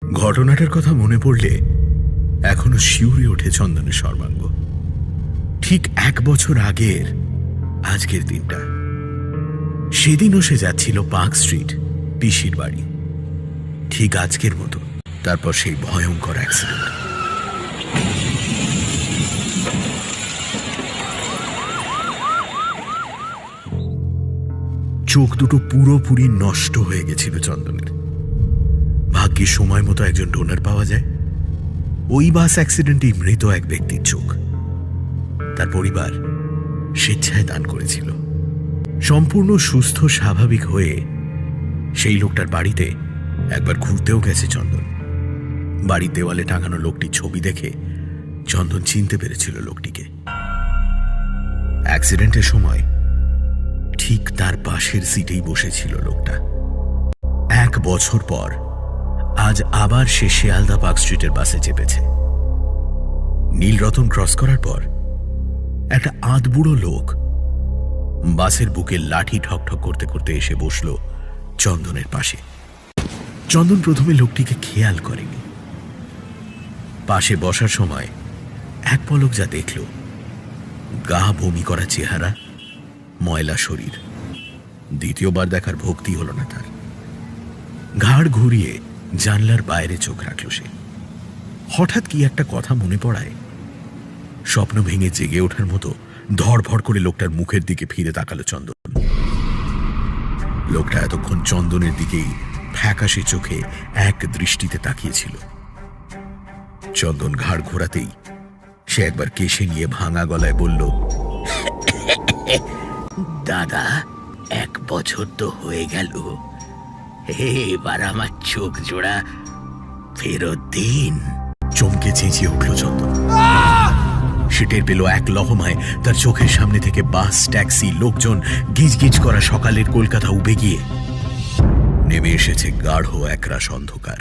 ঘটনাটার কথা মনে পড়লে এখনো শিউরে ওঠে চন্দনের সর্বাঙ্গ। ঠিক 1 বছর আগের আজকের দিনটা। সেদিনও সে যাচ্ছিল পার্ক স্ট্রিট পিসির বাড়ি, ঠিক আজকের মতো। তারপর সেই ভয়ঙ্কর অ্যাক্সিডেন্ট। চোখ দুটো পুরোপুরি নষ্ট হয়ে গেছিল চন্দনের। ভাগ্যে সময় মতো একজন ডোনার পাওয়া যায়। ওই বাস অ্যাক্সিডেন্টেই মৃত এক ব্যক্তির চোখ তার পরিবার স্বেচ্ছায় দান করেছিল। সম্পূর্ণ সুস্থ স্বাভাবিক হয়ে সেই লোকটার বাড়িতে একবার ঘুরতেও গেছে চন্দন। বাড়ির দেওয়ালে টাঙানো লোকটির ছবি দেখে চন্দন চিনতে পেরেছিল লোকটিকে। অ্যাক্সিডেন্টের সময় ঠিক তার পাশের সিটেই বসেছিল লোকটা। 1 বছর পর আজ আবার সে শিয়ালদা পার্ক স্ট্রিটের বাসে চেপেছে। নীলরতন ক্রস করার পর একটা আধবুড়ো লোক বাসের বুকে লাঠি ঠকঠক করতে করতে এসে বসল চন্দনের পাশে। চন্দন প্রথমে লোকটিকে খেয়াল করেনি। পাশে বসার সময় এক পলক যা দেখল, গা বমি করা চেহারা, ময়লা শরীর। দ্বিতীয়বার দেখার ভক্তি হল না তার। ঘাড় ঘুরিয়ে জানলার বাইরে চোখ রাখল সে। হঠাৎ কি একটা কথা মনে পড়ায় স্বপ্ন ভেঙে জেগে ওঠার মতো ধড়ফড় করে লোকটার মুখের দিকে ফিরে তাকালো চন্দন। লোকটা এতক্ষণ চন্দনের দিকেই ফ্যাকাশে চোখে এক দৃষ্টিতে তাকিয়েছিল। চন্দন ঘাড় ঘোরাতেই সে একবার কেশে নিয়ে ভাঙা গলায় বলল, দাদা, 1 বছর তো হয়ে গেল, এবার আমার চোখ জোড়া ফেরত দিন। চমকে চেঁচিয়ে উঠল চন্দন। সে টের পেল এক লহমায় তার চোখের সামনে থেকে বাস, ট্যাক্সি, লোকজন, গিজগিজ করা সকালের কলকাতা উবে গিয়ে নেমে এসেছে গাঢ় একরাশ অন্ধকার।